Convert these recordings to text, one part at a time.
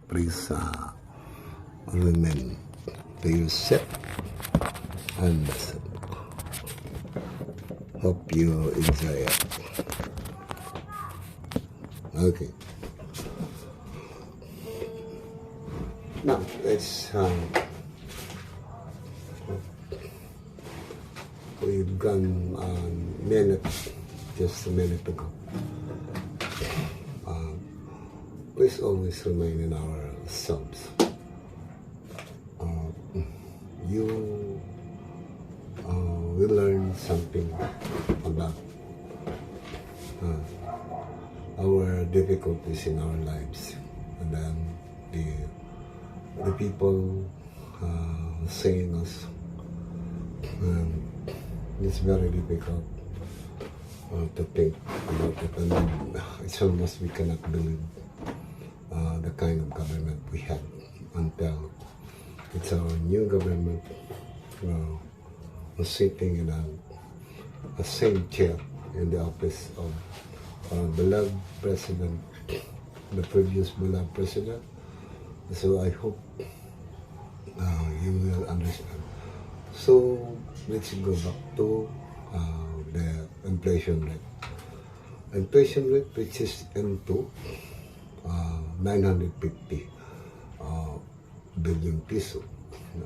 please remain to yourself and listen. Hope you enjoy it. Okay. Now let's we've gone a minute, just a minute ago. Please always remain in ourselves. You will learn something about our difficulties in our lives, and then the people saying us, it's very difficult to think about it, and it's almost we cannot believe the kind of government we have until it's our new government sitting in a same chair in the office of our beloved president, the previous beloved president. So I hope you will understand. So let's go back to the inflation rate. Inflation rate which is into 950 billion peso.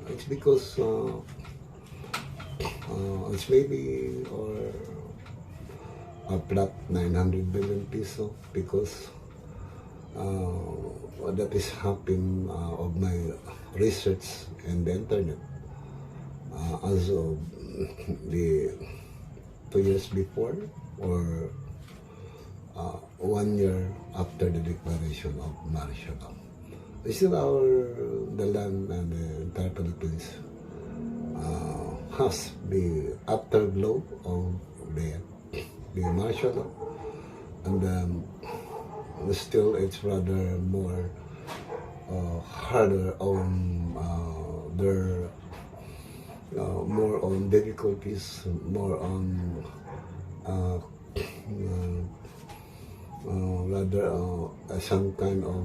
It's because it's maybe or a flat 900 billion peso because that is happening of my research in the internet as of the 2 years before or 1 year after the declaration of martial law. Still the land and the entire Philippines has the afterglow of the martial law, and still it's rather more harder on their more on difficulties, more on rather some kind of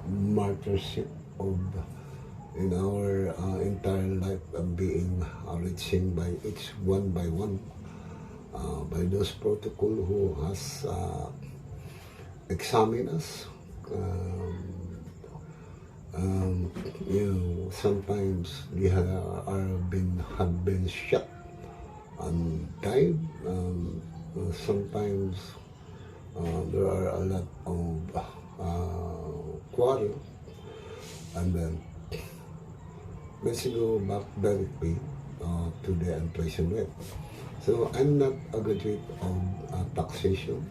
martyrship of in our entire life of being reaching by each one by one by those protocol who has examined us. Sometimes we have been shot and died. Sometimes there are a lot of quarrel, and then let's go back directly to the inflation rate. So I'm not a graduate of taxation,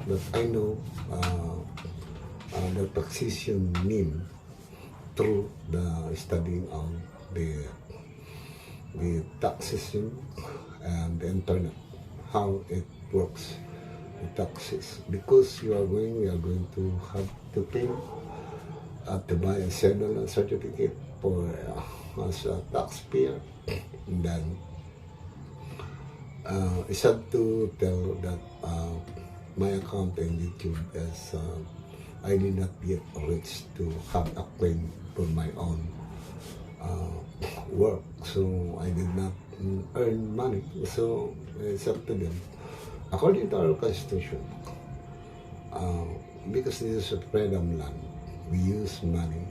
but I know the taxation mean through the studying of the taxation and the internet, how it works, the taxes. Because we are going to have to pay to buy a certificate for as a taxpayer, and then it's sad to tell that my account in YouTube is I did not yet reach to have a claim for my own work, so I did not earn money. So it's up to them. According to our constitution, because this is a freedom land, we use money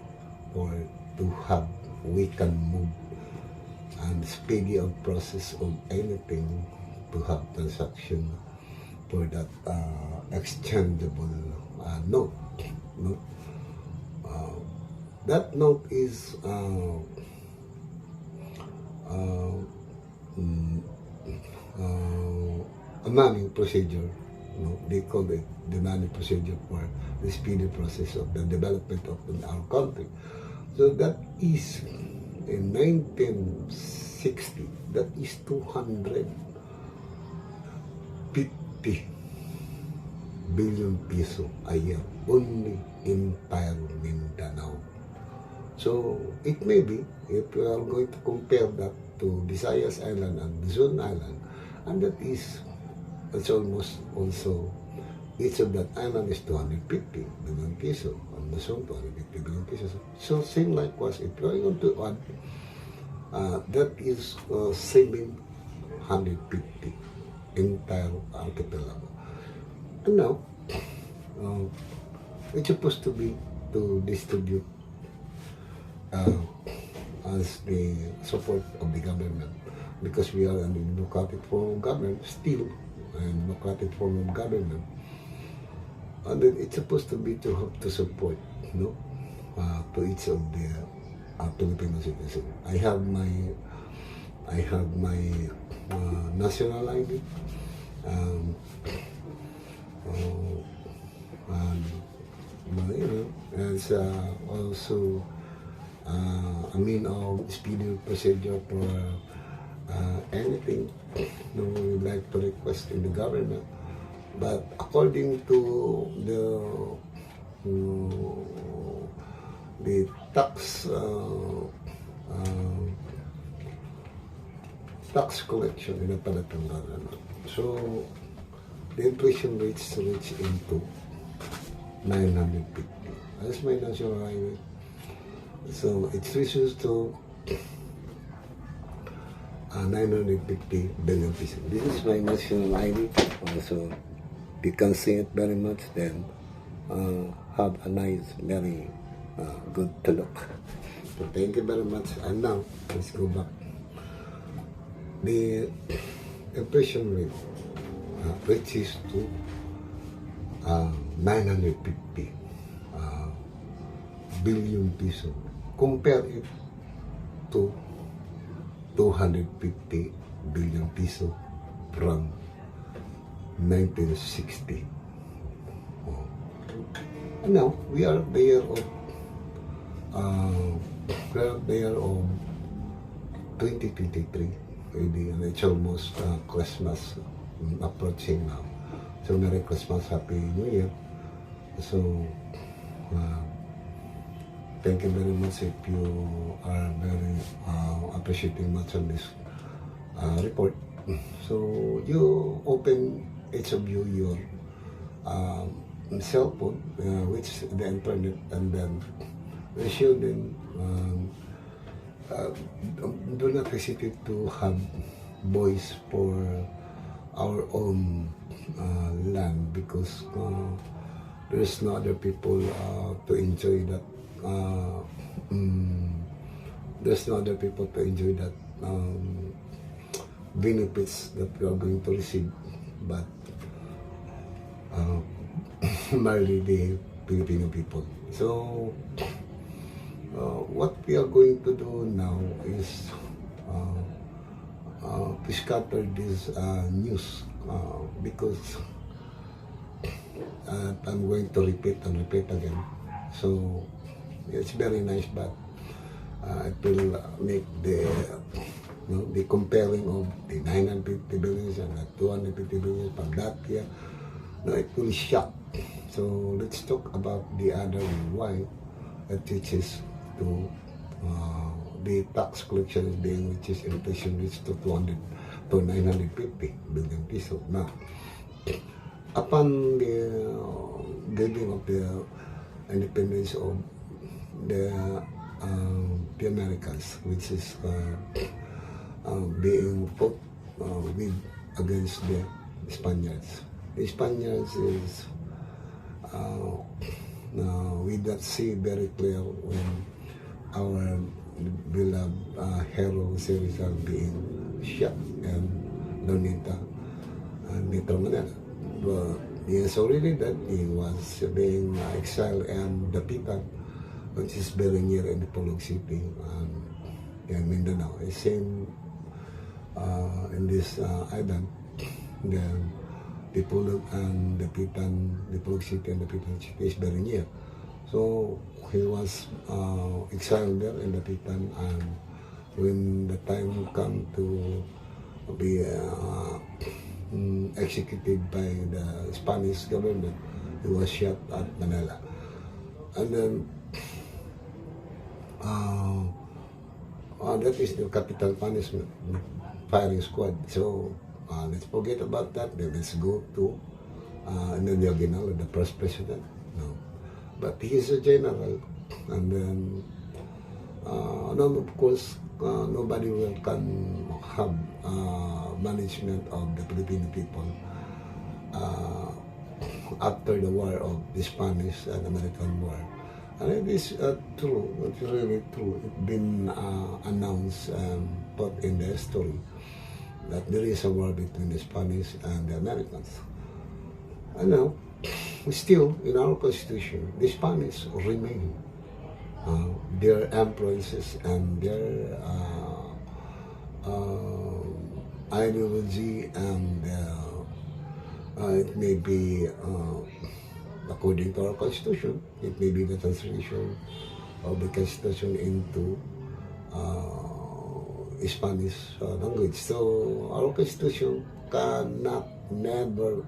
we can move and speedy of process of anything to have transaction for that exchangeable note. That note is a money procedure. They call it the money procedure for the speedy process of the development of our country. So that is in 1960. That is 250 billion peso a year only in entire Mindanao. So it may be, if we are going to compare that to Visayas Island and Luzon Island, and that is, it's almost also each of that island is 250 billion peso, and Luzon 250 billion pesos. So same likewise, if you're going to add, that is 750 entire archipelago. And now, it's supposed to be to distribute as the support of the government, because we are in the democratic form of government still, and democratic form of government, and then it's supposed to be to help to support, to each of the Filipino citizens. I have my national ID, and as also speedy procedure for anything we would like to request in the government. But according to the tax collection in the Palatanggaran, so the inflation rates reach into 950. That's my national highway. So it reaches to 950 billion pesos. This is my national ID. So you can see it very much, then have a nice, very good to look. So thank you very much. And now, let's go back. The inflation rate reaches to 950 billion peso. Compare it to 250 billion peso from 1960. And now we are there of 2023 already, and it's almost Christmas approaching now. So Merry Christmas, Happy New Year. So thank you very much if you are very appreciating much on this report. So you open, each of you, your cell phone, which the internet, and then we should then do not hesitate to have voice for our own land, because there's no other people to enjoy that. There's no other people to enjoy that benefits that we are going to receive, but merely the Filipino people. So what we are going to do now is to scatter this news, because I'm going to repeat and repeat again. So it's very nice, but it will make the comparing of the 950 billion and the 250 billion from that year. It will shock. So let's talk about the other why it teaches to the tax collection is being, which is inflation reached to 950 billion peso. Now, upon the giving of the independence of the Americans, which is being fought with against the Spaniards. The Spaniards is we that see very clear when our beloved hero series are being shot and Donita and Metro Manila. But he is already dead. He was being exiled and defeated, which is very near in the Polog City in Mindanao. The same in this island, the Polog and the Polog City and the Pitan City is very near. So he was exiled there in the Pitan, and when the time come to be executed by the Spanish government, he was shot at Manila. And then that is the capital punishment, firing squad. So let's forget about that. Then let's go to Emilio Aguinaldo, the first president. No. But he's a general, and then, no, of course, nobody will can have management of the Filipino people after the war of the Spanish and American War. And it is true, it's really true. It's been announced and put in the history that there is a war between the Spanish and the Americans. And now, still, in our Constitution, the Spanish remain. Their influences and their ideology, and it may be, according to our Constitution, it may be the translation of the Constitution into Spanish language. So our Constitution cannot never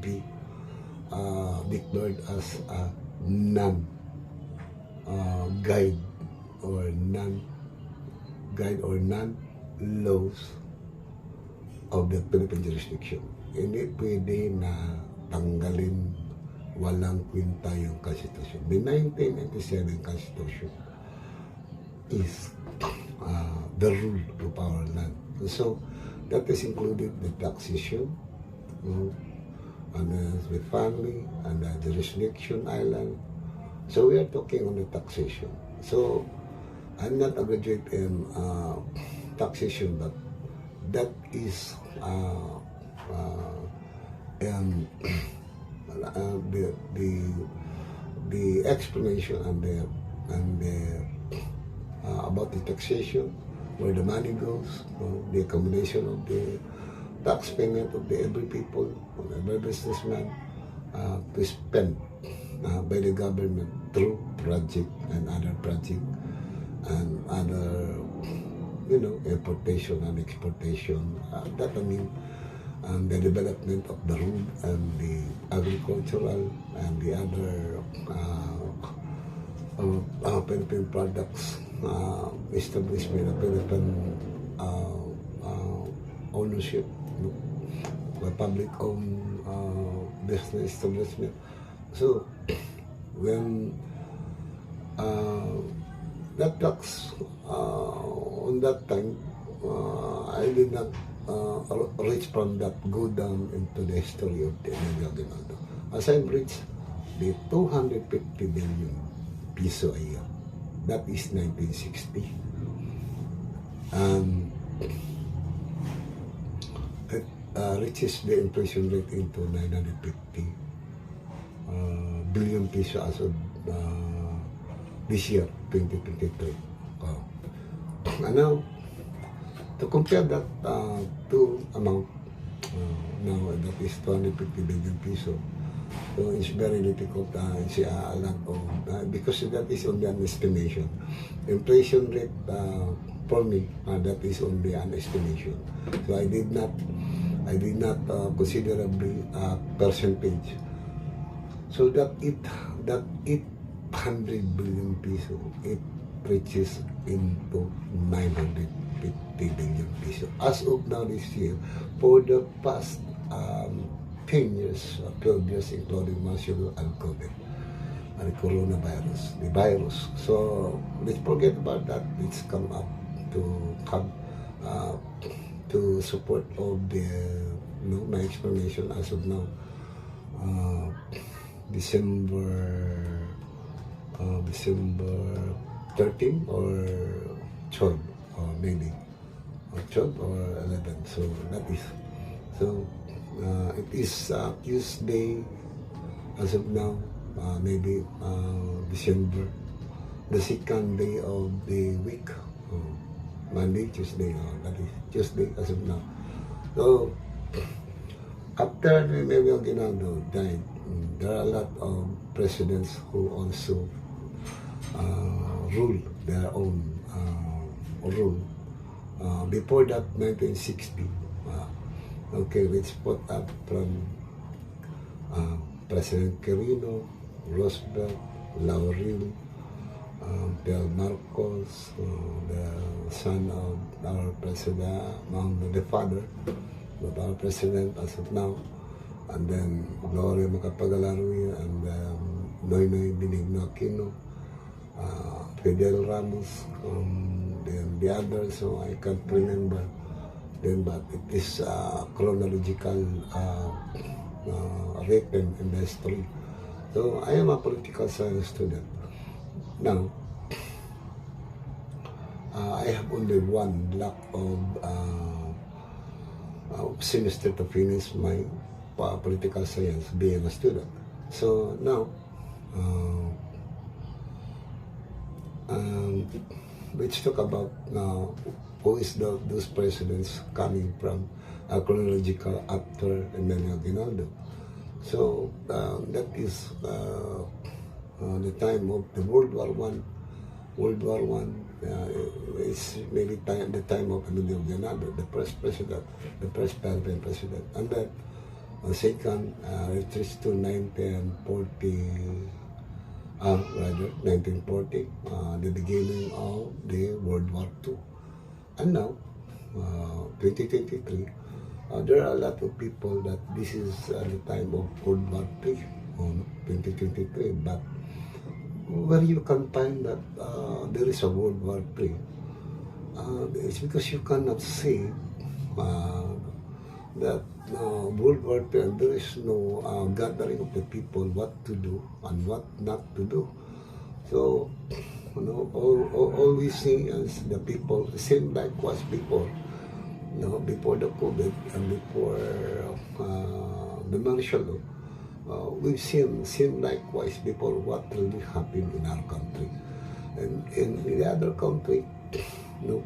be declared as a non-guide or non-laws of the Philippine jurisdiction. Hindi pwede na tanggalin walang kwinta yung Constitution. The 1997 Constitution is the rule of our land. So, that is included the taxation, and the family, and the jurisdiction island. So, we are talking on the taxation. So, I'm not a graduate in taxation, but that is the explanation and the about the taxation, where the money goes, the accommodation of the tax payment of the every people, of every businessman, to spend by the government through project and other project and other, importation and exportation. That I mean, the development of the road and the agricultural and the other Philippine products, establishment of Philippine ownership by public-owned business establishment. So, when that tax on that time, I did not reach from that, go down into the history of the Emilio Aguinaldo. As I reached the 250 billion piso a year. That is 1960. It reaches the inflation rate into 950 billion piso as of this year, 2023. And now, to compare that to amount, now that is 250 billion peso. So it's very difficult siya alam because that is only an estimation. Inflation rate for me, that is only an estimation. So I did not considerably percentage. So that 800 billion peso, it reaches into 950 billion peso. As of now this year, for the past 10 years, 12 years, including Marshall and COVID, and the coronavirus, the virus. So let's forget about that. Let's come up to come to support of the my explanation as of now. December 13 or 12 or maybe 12 or 11. So that is it is Tuesday as of now, maybe December, the second day of the week, Monday, Tuesday, that is Tuesday as of now. So after Emilio Aguinaldo died, there are a lot of presidents who also rule their own rule. Before that, 1960. Okay, let's put up from President Quirino, Roosevelt, Laurel, Del Marcos, the son of our president, the father of our president as of now, and then Gloria Macapagal-Arroyo, and Noynoy Benigno Aquino, Fidel Ramos, then the others, so I can't remember them, but it is chronological written in the history. So I am a political science student. Now, I have only one lack of semester to finish my political science being a student. So now, let's talk about now who is those presidents coming from chronological after Emmanuel Aguinaldo. So that is the time of the World War One. World War One is maybe the time of Emmanuel Aguinaldo, the first president, the first Philippine president, and then second retreats to 1940, the beginning of the World War II. And now, 2023, there are a lot of people that this is the time of World War III, 2023, but where you can find that there is a World War III, it's because you cannot see that World War II, and there is no gathering of the people what to do and what not to do. So, all we see is the people, same like was before, before the COVID and before the martial law. We've seen likewise before what really happened in our country, and in the other country, the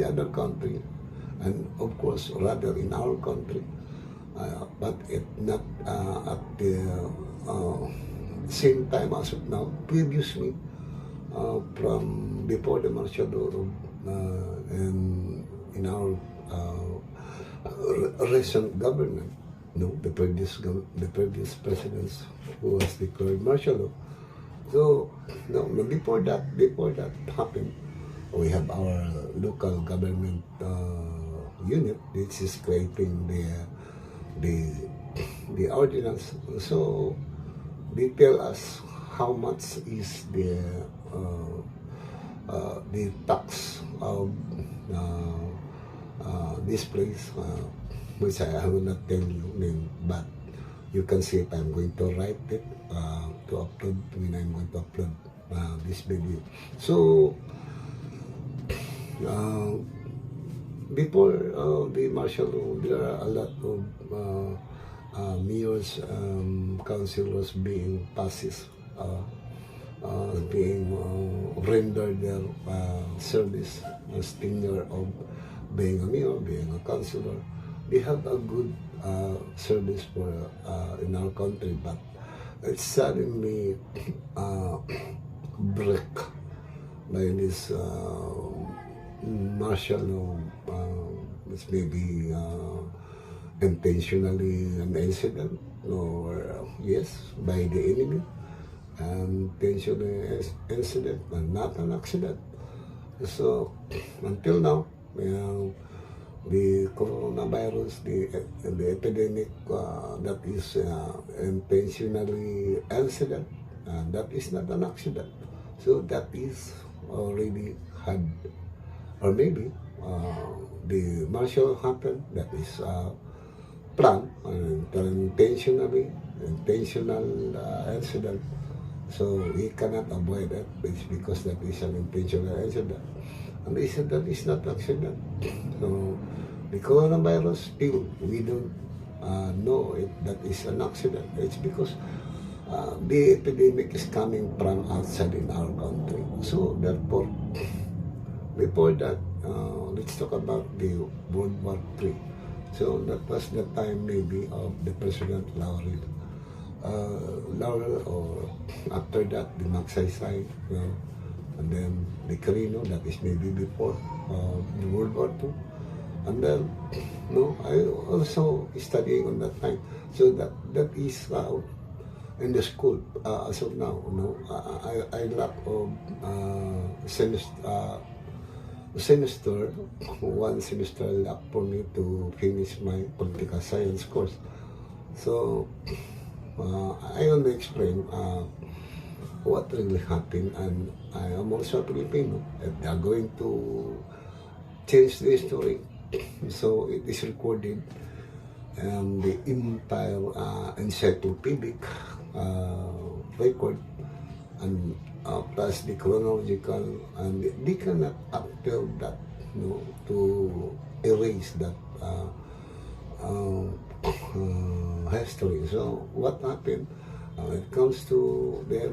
other country, and of course rather in our country, but it not at the same time as of now. Previously, from before the martial law, and in our recent government, the previous presidents who has declared martial law. So before that happened, we have our local government unit which is creating the ordinance. So they tell us how much is the tax of this place, which I will not tell you name, but you can see if I'm going to write it to upload when I'm going to upload this video. So before the martial law, there are a lot of mayors, councilors being fascist, being rendered their service as tenure of being a mayor, being a councilor. They have a good service for in our country, but it's suddenly break by this martial law, which may be intentionally an incident, or yes, by the enemy, intentionally incident and not an accident. So until now, the coronavirus, the epidemic, that is intentionally incident, and that is not an accident. So that is already had, or maybe the martial happened, that is planned, intentional incident. So we cannot avoid it. It's because that is an intentional incident. And they said that is not accident. So the coronavirus, still we don't know if that is an accident. It's because the epidemic is coming from outside in our country. So therefore, before that, let's talk about the World War III. So that was the time maybe of the President Laurel, or after that the Magsaysay, and then the Carino, that is maybe before the World War II. And then, I also studying on that time. So that is in the school as of now. I lack of one semester left for me to finish my political science course. So I want to explain what really happened, and I am also a Filipino, and they are going to change the story. So it is recorded the entire encyclopedic record, and plus the chronological, and they cannot appeal that, to erase that history. So what happened when it comes to the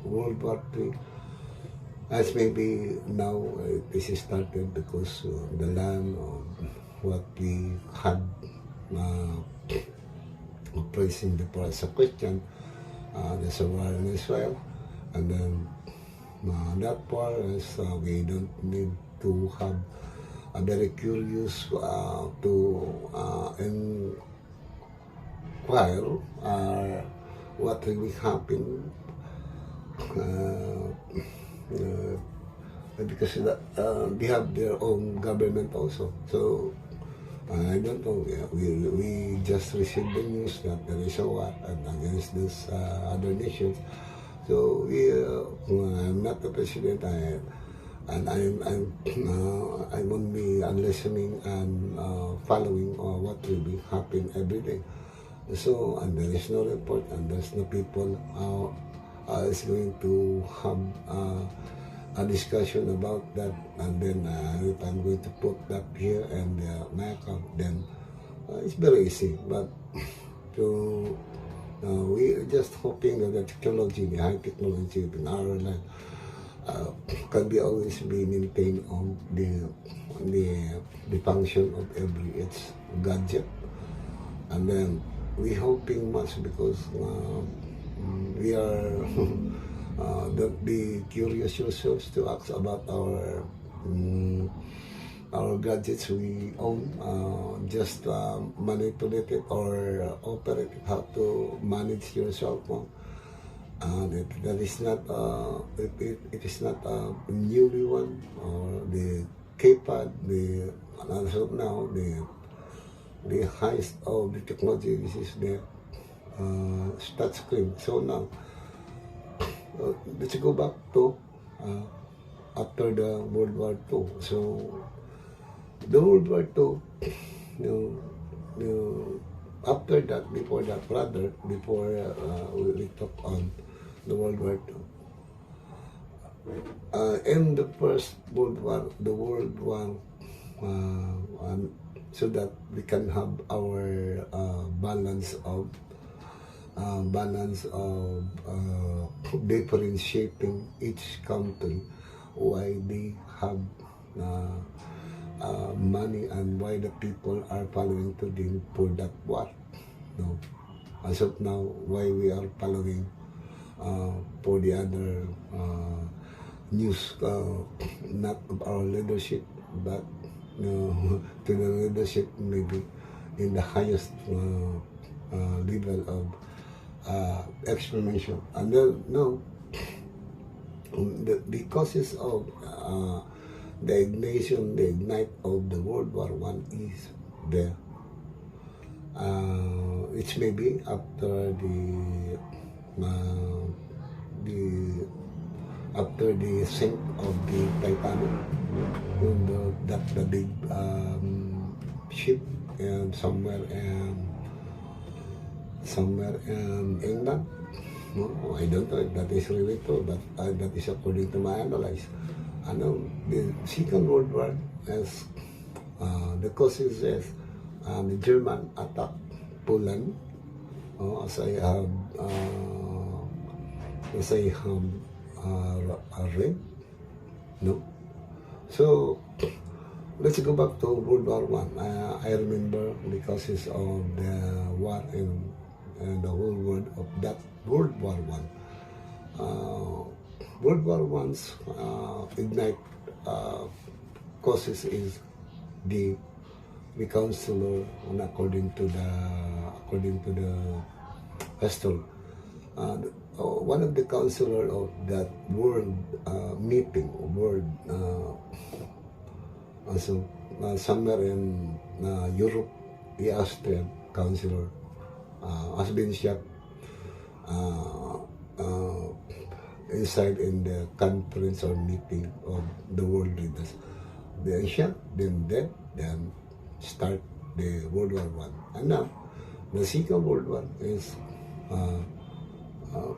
World War III, as maybe now this is started because the land of what we had praising before as a Christian, there's a war in Israel, and then that war is we don't need to have a very curious to inquire what really happened, because they have their own government also. So I don't know. Yeah, we just received the news that there is a war against this other nations. So I'm not the president. I'm only listening and following what will be happening every day. So, and there is no report, and there's no people is going to have a discussion about that. And then if I'm going to put that here and my account, then it's very easy. But to we're just hoping that the technology, the high technology in our land, can be always be maintained on the function of every its gadget. And then we hoping much because we are don't be curious yourselves to ask about our gadgets we own, just manipulate it or operate it, how to manage your cell phone. And that is not it is not a newly one, or the keypad, as of now the highest of the technology. This is the touch screen. So now let's go back to after the World War II. So the World War II, after that, before that, rather, before we talk on the World War II, in the First World War, the World War, so that we can have our balance of differentiating each country, why they have money and why the people are following to them for that war. No, as of now, why we are following for the other news, not of our leadership, but to the leadership maybe in the highest level of explanation. And then, no, the causes of the ignite of the World War I is there. It's maybe after the sink of the Titanic, the big ship and somewhere in England. No, I don't know if that is really true, but that is according to my analysis. I know the Second World War as the causes is the German attacked Poland, as I have read. No, so let's go back to World War I. I remember the causes of the war in the whole world of that World War I. World War I's ignite causes is the counselor, according to the history. One of the counselor of that world meeting, also somewhere in Europe, the Austrian counselor has been shot uh, uh, inside in the conference or meeting of the world leaders. Then shot, then dead, then start the World War One. And now, the Second World War is uh,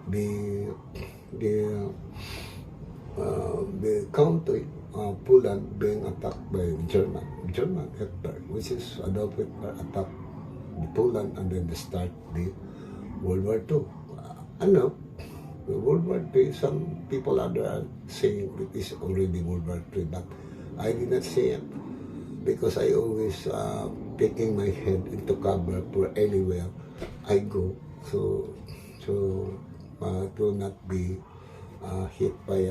the the country, Poland, being attacked by German Hitler, which is Adolf Hitler attacked Poland, and then they start the World War II. I know, the World War II, some people are saying it is already World War III, but I did not say it because I always taking my head into cover for anywhere I go, so it will not be hit by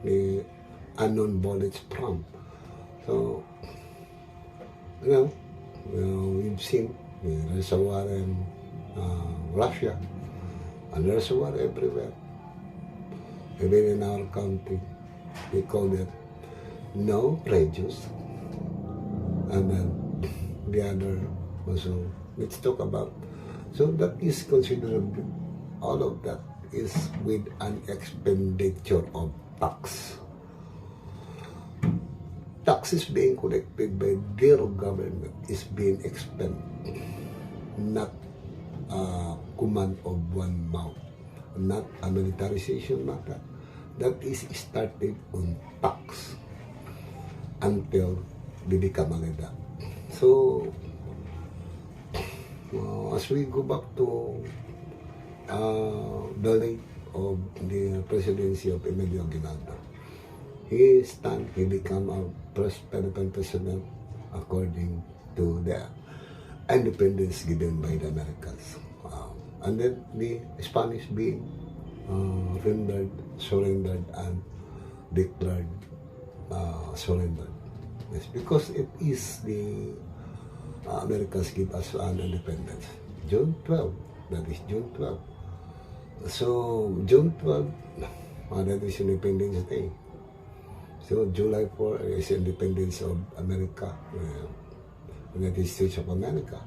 the unknown bullets from. So we've seen there's a war in Russia, and there's a war everywhere. Even in our country, we call it no prejudice. And then the other also, let's talk about. So that is considerable. All of that is with an expenditure of tax. Taxes being collected by their government is being expended, not a command of one mouth, not a militarization matter. That is started on tax until they become like that. So, as we go back to the late of the presidency of Emilio Aguinaldo, he became our first Philippine president according to the independence given by the Americans. And then the Spanish being surrendered and declared surrendered. Yes, because it is the Americans give us an independence. June 12, that is June 12. So June 12, that is Independence Day. So July 4 is independence of America, United States of America.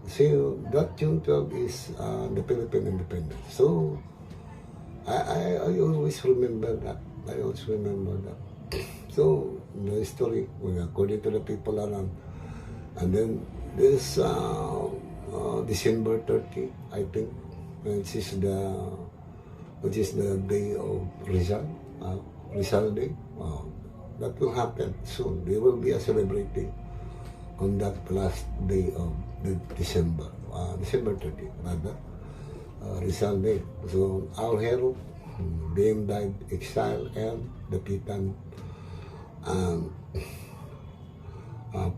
So that June 12 is the Philippine independence. So I always remember that. So the story, according to the people around, and then this December 30, I think, which is the day of Rizal Day. That will happen soon. There will be a celebrating on that last day of the December 30, rather, Rizal Day. So our hero being died, exiled, and defeated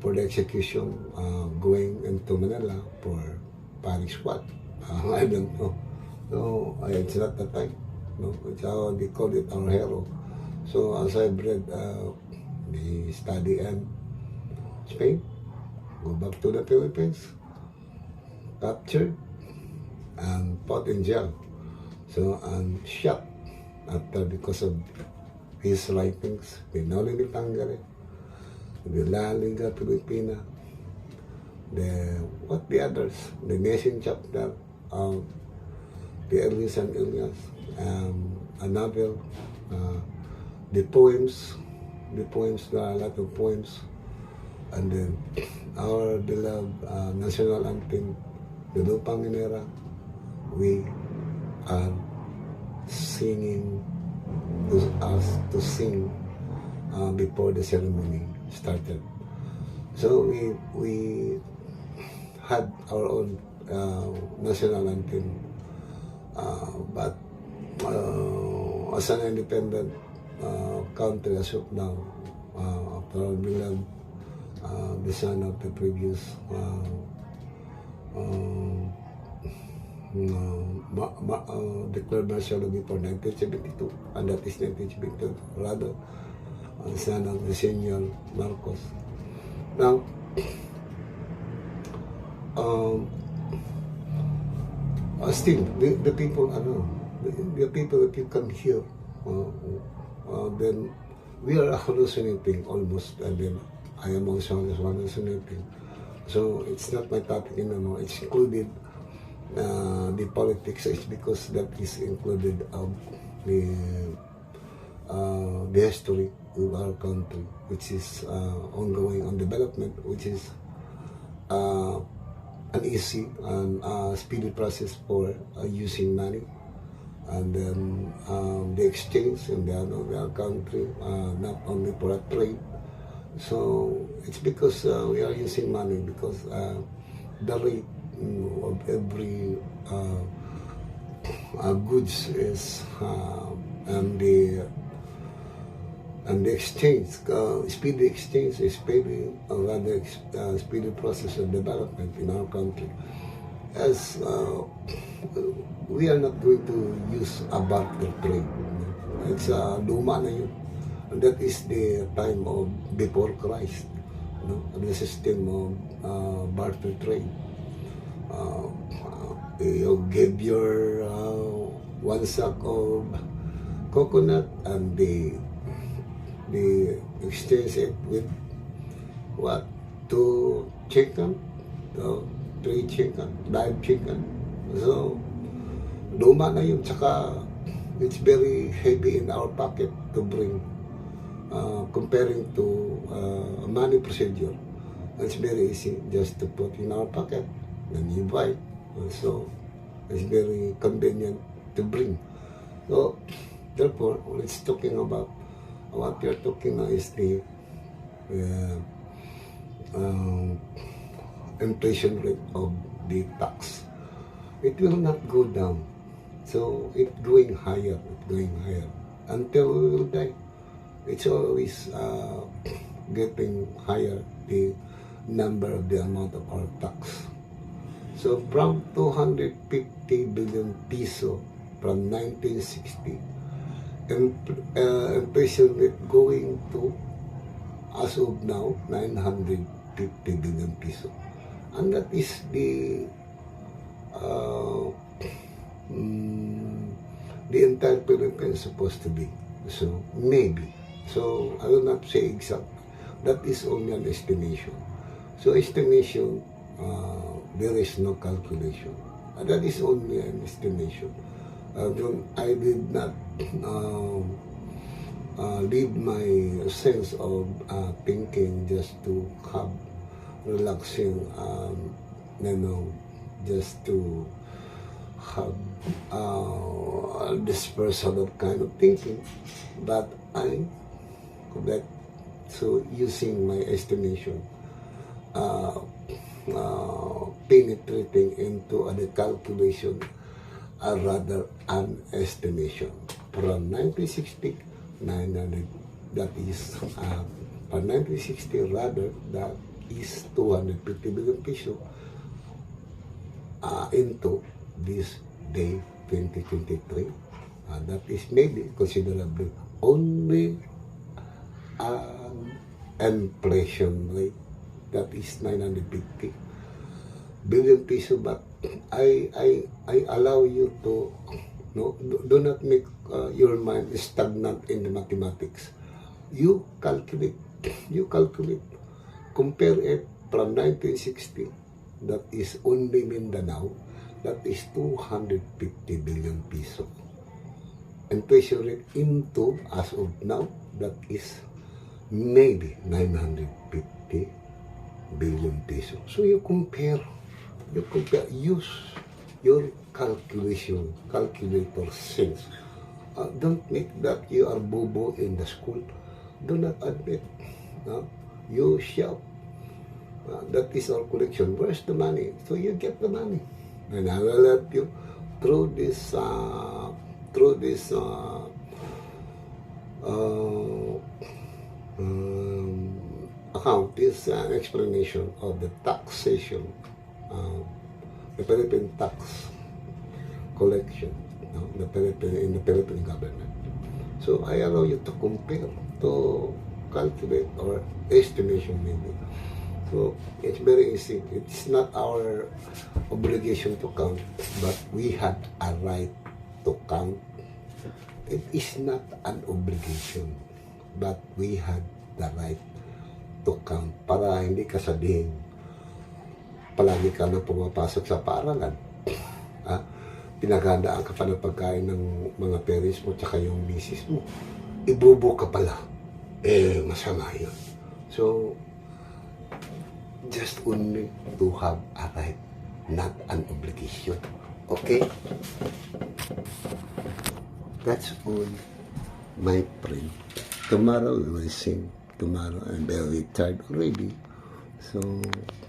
for the execution, going into Manila for Paris what? I don't know. No, it's not the time. No, it's how they call it our hero. So as I've read the study in Spain, go back to the Philippines, captured and put in jail. So and shot after because of his writings, Pinoli ni Tangere, the La Liga Pilipina, the others, the nation chapter of the Elias and Elias, a novel, the poems, there are a lot of poems, and then our beloved national anthem, the Lupang Inera, we are singing to sing before the ceremony started. So we had our own national anthem, but as an independent country as of now, after our beloved the son of the previous declared martial law before 1972, and that is 1972, rather, son of the senior Marcos. Now, still, the people, the people that you come here, then we are hallucinating almost, and then I am also hallucinating. So it's not my topic anymore. It's included the politics. It's because that is included of the history of our country, which is ongoing on development, which is an easy and speedy process for using money, and then the exchange in our country, not only for a trade. So it's because we are using money, because the rate of every goods is and the exchange, speedy exchange is speedy, rather speedy process of development in our country. As we are not going to use a barter trade. It's luma na yun. And that is the time of before Christ, the system of barter trade. You give your one sack of coconut, and the exchange it with what? 2 chicken, 3 chicken, 5 chicken. So luma na yun. Tsaka it's very heavy in our pocket to bring, comparing to money procedure. It's very easy just to put in our pocket and you buy. So it's very convenient to bring. So therefore, let's talking about what we are talking now is the inflation rate of the tax. It will not go down. So it's going higher, until we will die. It's always getting higher, the number of the amount of our tax. So from 250 billion piso from 1960, inflation rate going to, as of now, 950 billion piso. And that is the entire Philippines supposed to be. So maybe. So I will not say exact. That is only an estimation. So estimation, there is no calculation. That is only an estimation. I did not leave my sense of thinking just to have relaxing, just to have this personal kind of thinking, but I that so using my estimation, penetrating into the calculation, rather an estimation. From 1960, 900, that is, from 1960 rather, that is 250 billion peso into this day 2023. That is maybe considerably only an inflation rate, that is 950 billion peso. But I allow you to do not make your mind stagnant in the mathematics. You calculate, compare it from 1960, that is only Mindanao, that is 250 billion peso. Inflation rate into, as of now, that is maybe 950 billion peso. So you compare, use your calculator sense. Don't make that you are bobo in the school. Do not admit. You shout. That is our collection. Where's the money? So you get the money. And I will help you through this account, this explanation of the taxation, the Philippine tax collection, in the Philippine government. So I allow you to compare, to calculate or estimation maybe. So it's very easy. It's not our obligation to count, but we had a right to count. It is not an obligation, but we had the right to count, para hindi ka sabihin palagi ka na pumapasok sa paaralan. Pinaghandaan ka pa ng pagkain ng mga parents mo tsaka yung misis mo. Ibubo ka pala. Masama yun. So, just only to have a right, not an obligation. Okay? That's all, my friend. Tomorrow we will sing. Tomorrow I'm very tired already. So,